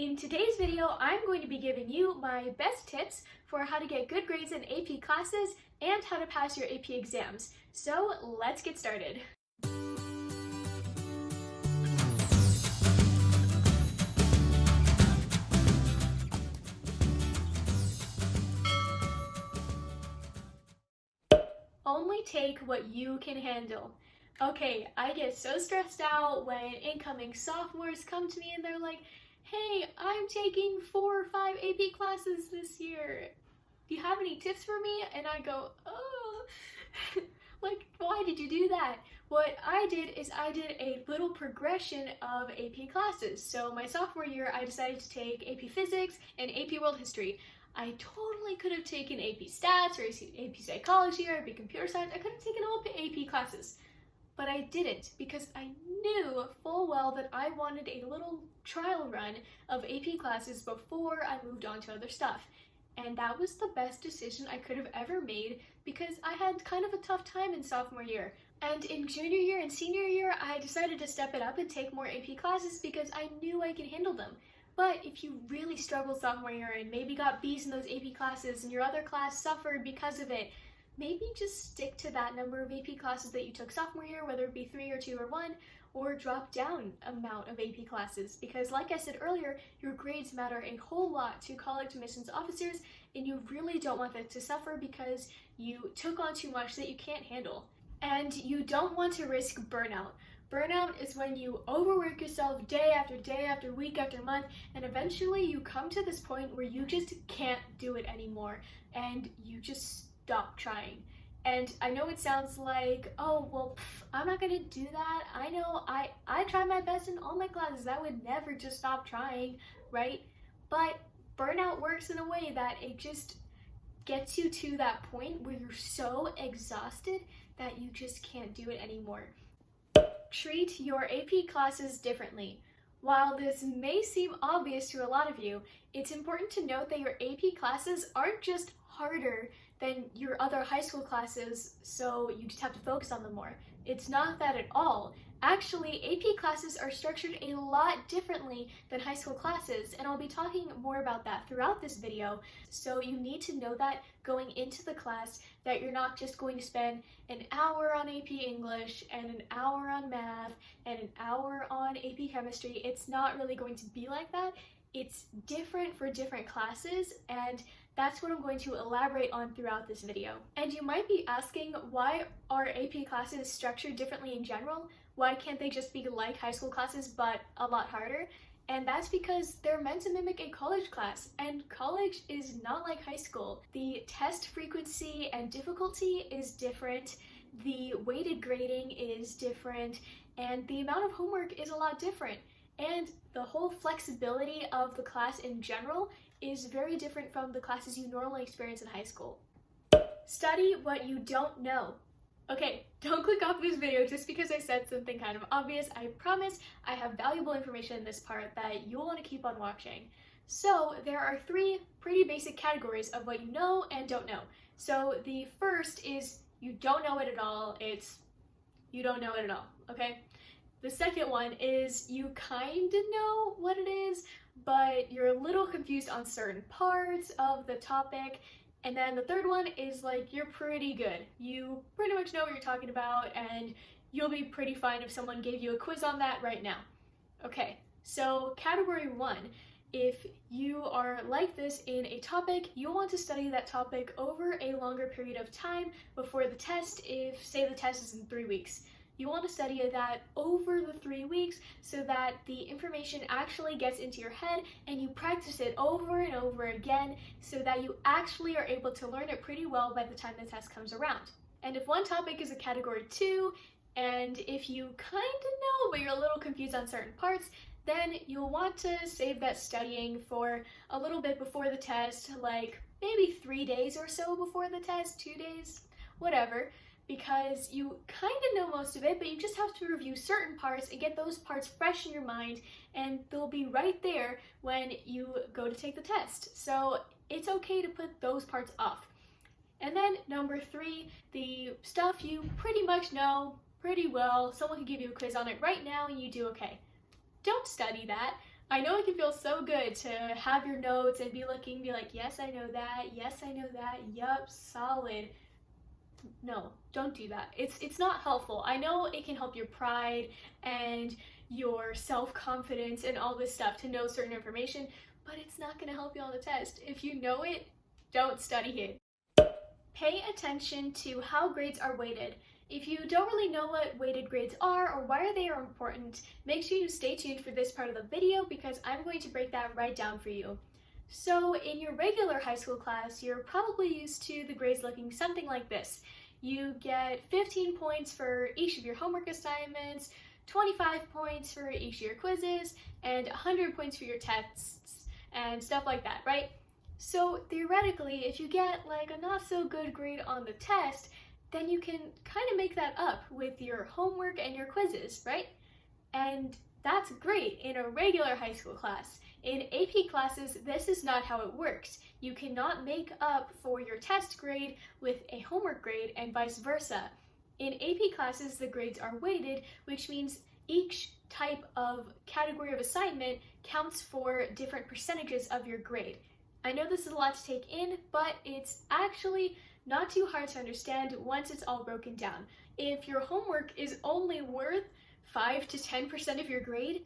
In today's video, I'm going to be giving you my best tips for how to get good grades in AP classes and how to pass your AP exams. So let's get started. Only take what you can handle. Okay, I get so stressed out when incoming sophomores come to me and they're like, hey, I'm taking 4 or 5 AP classes this year. Do you have any tips for me? And I go, oh, like, why did you do that? What I did is I did a little progression of AP classes. So my sophomore year, I decided to take AP Physics and AP World History. I totally could have taken AP Stats or AP Psychology or AP Computer Science. I could have taken all AP classes, but I didn't because I knew full well that I wanted a little trial run of AP classes before I moved on to other stuff. And that was the best decision I could have ever made because I had kind of a tough time in sophomore year. And in junior year and senior year, I decided to step it up and take more AP classes because I knew I could handle them. But if you really struggled sophomore year and maybe got B's in those AP classes and your other class suffered because of it, maybe just stick to that number of AP classes that you took sophomore year, whether it be 3 or 2 or 1, or drop down amount of AP classes. Because like I said earlier, your grades matter a whole lot to college admissions officers, and you really don't want them to suffer because you took on too much that you can't handle. And you don't want to risk burnout. Burnout is when you overwork yourself day after week after month, and eventually you come to this point where you just can't do it anymore, and you just stop trying. And I know it sounds like, oh, well, I'm not gonna do that. I know I try my best in all my classes. I would never just stop trying, right? But burnout works in a way that it just gets you to that point where you're so exhausted that you just can't do it anymore. Treat your AP classes differently. While this may seem obvious to a lot of you, it's important to note that your AP classes aren't just harder than your other high school classes, so you just have to focus on them more. It's not that at all. Actually, AP classes are structured a lot differently than high school classes, and I'll be talking more about that throughout this video. So you need to know that going into the class, that you're not just going to spend an hour on AP English and an hour on math and an hour on AP Chemistry. It's not really going to be like that. It's different for different classes, and that's what I'm going to elaborate on throughout this video. And you might be asking, why are AP classes structured differently in general? Why can't they just be like high school classes but a lot harder? And that's because they're meant to mimic a college class, and college is not like high school. The test frequency and difficulty is different, the weighted grading is different, and the amount of homework is a lot different. And the whole flexibility of the class in general is very different from the classes you normally experience in high school. Study what you don't know. Okay, don't click off this video just because I said something kind of obvious. I promise I have valuable information in this part that you'll want to keep on watching. So there are 3 pretty basic categories of what you know and don't know. So the first is you don't know it at all. It's you don't know it at all, okay? The second one is you kind of know what it is, but you're a little confused on certain parts of the topic. And then the third one is like you're pretty good. You pretty much know what you're talking about, and you'll be pretty fine if someone gave you a quiz on that right now. Okay, so category 1. If you are like this in a topic, you'll want to study that topic over a longer period of time before the test. If, say, the test is in 3 weeks. You want to study that over the 3 weeks so that the information actually gets into your head and you practice it over and over again so that you actually are able to learn it pretty well by the time the test comes around. And if one topic is a category 2, and if you kind of know but you're a little confused on certain parts, then you'll want to save that studying for a little bit before the test, like maybe 3 days or so before the test, 2 days, whatever. Because you kind of know most of it, but you just have to review certain parts and get those parts fresh in your mind, and they'll be right there when you go to take the test. So it's okay to put those parts off. And then number 3, the stuff you pretty much know pretty well. Someone can give you a quiz on it right now and you do okay. Don't study that. I know it can feel so good to have your notes and be looking, be like, yes, I know that, yes, I know that, yup, solid. No, don't do that. It's not helpful. I know it can help your pride and your self-confidence and all this stuff to know certain information, but it's not going to help you on the test. If you know it, don't study it. Pay attention to how grades are weighted. If you don't really know what weighted grades are or why they are important, make sure you stay tuned for this part of the video because I'm going to break that right down for you. So in your regular high school class, you're probably used to the grades looking something like this. You get 15 points for each of your homework assignments, 25 points for each of your quizzes, and 100 points for your tests and stuff like that, right? So theoretically, if you get like a not so good grade on the test, then you can kind of make that up with your homework and your quizzes, right? And that's great in a regular high school class. In AP classes, this is not how it works. You cannot make up for your test grade with a homework grade and vice versa. In AP classes, the grades are weighted, which means each type of category of assignment counts for different percentages of your grade. I know this is a lot to take in, but it's actually not too hard to understand once it's all broken down. If your homework is only worth 5 to 10% of your grade,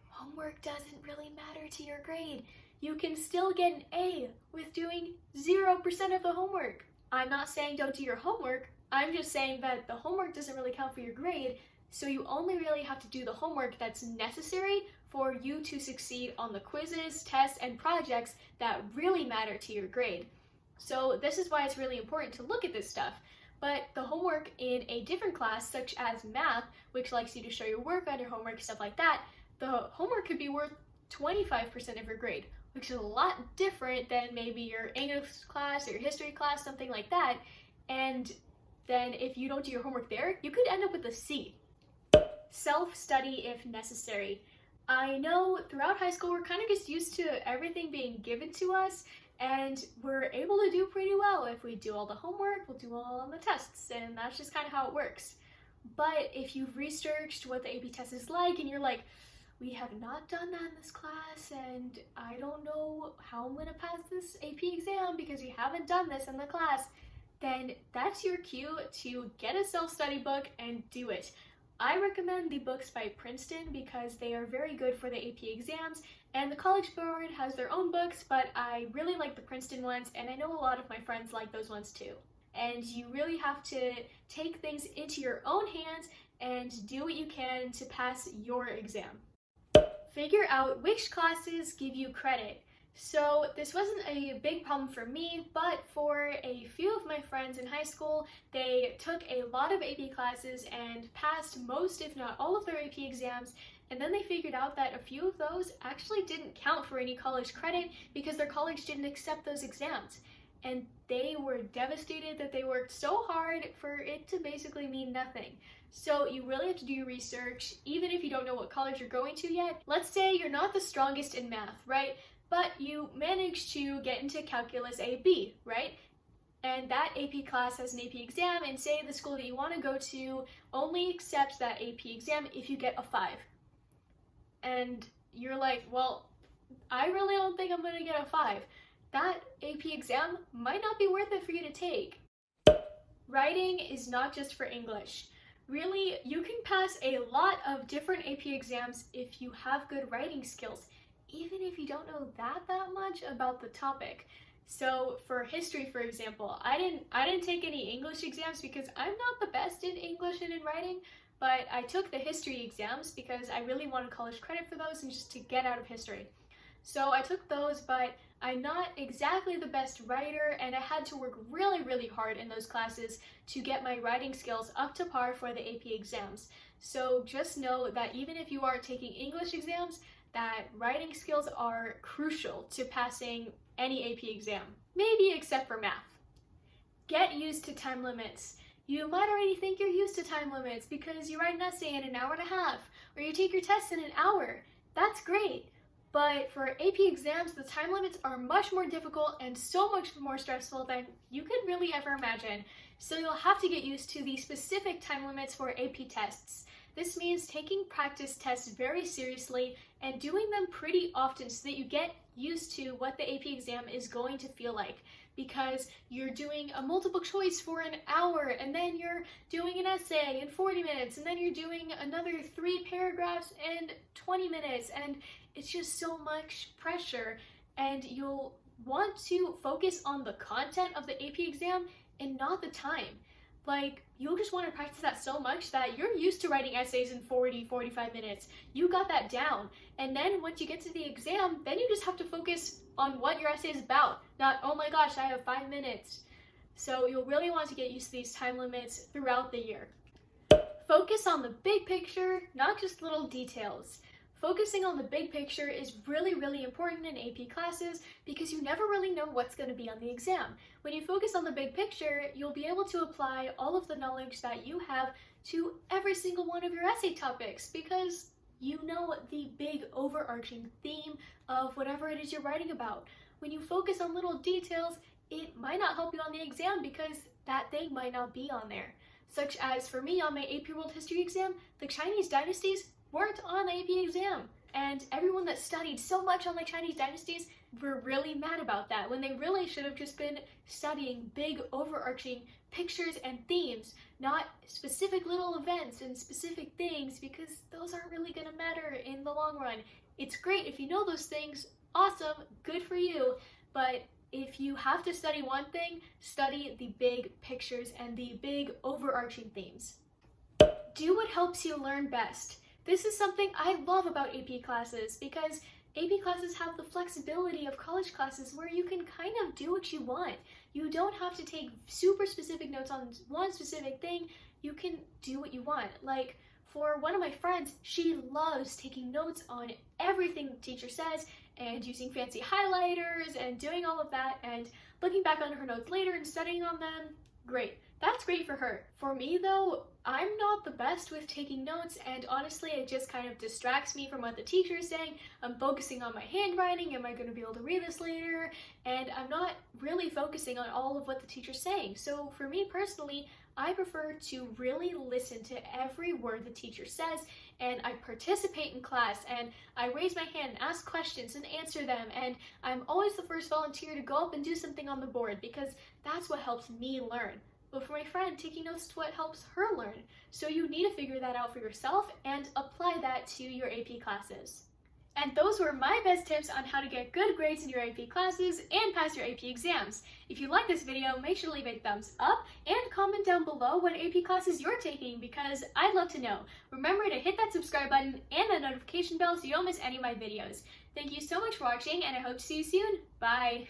homework doesn't really matter to your grade. You can still get an A with doing 0% of the homework. I'm not saying don't do your homework, I'm just saying that the homework doesn't really count for your grade, so you only really have to do the homework that's necessary for you to succeed on the quizzes, tests, and projects that really matter to your grade. So this is why it's really important to look at this stuff. But the homework in a different class, such as math, which likes you to show your work on your homework, stuff like that, the homework could be worth 25% of your grade, which is a lot different than maybe your English class or your history class, something like that. And then if you don't do your homework there, you could end up with a C. Self-study if necessary. I know throughout high school we're kind of just used to everything being given to us, and we're able to do pretty well. If we do all the homework, we'll do all on the tests, and that's just kind of how it works. But if you've researched what the AP test is like and you're like, we have not done that in this class and I don't know how I'm gonna pass this AP exam because we haven't done this in the class, then that's your cue to get a self-study book and do it. I recommend the books by Princeton because they are very good for the AP exams, and the College Board has their own books, but I really like the Princeton ones, and I know a lot of my friends like those ones too. And you really have to take things into your own hands and do what you can to pass your exam. Figure out which classes give you credit. So this wasn't a big problem for me, but for a few of my friends in high school, they took a lot of AP classes and passed most, if not all, of their AP exams, and then they figured out that a few of those actually didn't count for any college credit because their college didn't accept those exams. And they were devastated that they worked so hard for it to basically mean nothing. So you really have to do your research, even if you don't know what college you're going to yet. Let's say you're not the strongest in math, right? But you managed to get into Calculus AB, right? And that AP class has an AP exam, and say the school that you want to go to only accepts that AP exam if you get a 5. And you're like, well, I really don't think I'm going to get a 5. That AP exam might not be worth it for you to take. Writing is not just for English. Really, you can pass a lot of different AP exams if you have good writing skills, even if you don't know that much about the topic. So for history, for example, I didn't take any English exams because I'm not the best in English and in writing, but I took the history exams because I really wanted college credit for those and just to get out of history. So I took those, but I'm not exactly the best writer, and I had to work really, really hard in those classes to get my writing skills up to par for the AP exams. So just know that even if you aren't taking English exams, that writing skills are crucial to passing any AP exam, maybe except for math. Get used to time limits. You might already think you're used to time limits because you write an essay in an hour and a half, or you take your test in an hour. That's great. But for AP exams, the time limits are much more difficult and so much more stressful than you could really ever imagine. So you'll have to get used to the specific time limits for AP tests. This means taking practice tests very seriously and doing them pretty often so that you get used to what the AP exam is going to feel like. Because you're doing a multiple choice for an hour, and then you're doing an essay in 40 minutes, and then you're doing another 3 paragraphs in 20 minutes, and it's just so much pressure, and you'll want to focus on the content of the AP exam and not the time. Like, you'll just want to practice that so much that you're used to writing essays in 45 minutes. You got that down. And then once you get to the exam, then you just have to focus on what your essay is about. Not, oh my gosh, I have 5 minutes. So you'll really want to get used to these time limits throughout the year. Focus on the big picture, not just little details. Focusing on the big picture is really important in AP classes because you never really know what's going to be on the exam. When you focus on the big picture, you'll be able to apply all of the knowledge that you have to every single one of your essay topics because you know the big overarching theme of whatever it is you're writing about. When you focus on little details, it might not help you on the exam because that thing might not be on there. Such as for me on my AP World History exam, the Chinese dynasties weren't on the AP exam. And everyone that studied so much on the Chinese dynasties were really mad about that when they really should have just been studying big overarching pictures and themes, not specific little events and specific things, because those aren't really going to matter in the long run. It's great if you know those things, awesome, good for you, but if you have to study one thing, study the big pictures and the big overarching themes. Do what helps you learn best. This is something I love about AP classes because AP classes have the flexibility of college classes where you can kind of do what you want. You don't have to take super specific notes on one specific thing. You can do what you want. Like for one of my friends, she loves taking notes on everything the teacher says and using fancy highlighters and doing all of that and looking back on her notes later and studying on them. Great. That's great for her. For me though, I'm not the best with taking notes, and honestly it just kind of distracts me from what the teacher is saying. I'm focusing on my handwriting, am I going to be able to read this later? And I'm not really focusing on all of what the teacher's saying. So for me personally, I prefer to really listen to every word the teacher says, and I participate in class, and I raise my hand and ask questions and answer them, and I'm always the first volunteer to go up and do something on the board because that's what helps me learn. But for my friend, taking notes is what helps her learn. So you need to figure that out for yourself and apply that to your AP classes. And those were my best tips on how to get good grades in your AP classes and pass your AP exams. If you like this video, make sure to leave a thumbs up and comment down below what AP classes you're taking because I'd love to know. Remember to hit that subscribe button and the notification bell so you don't miss any of my videos. Thank you so much for watching, and I hope to see you soon. Bye!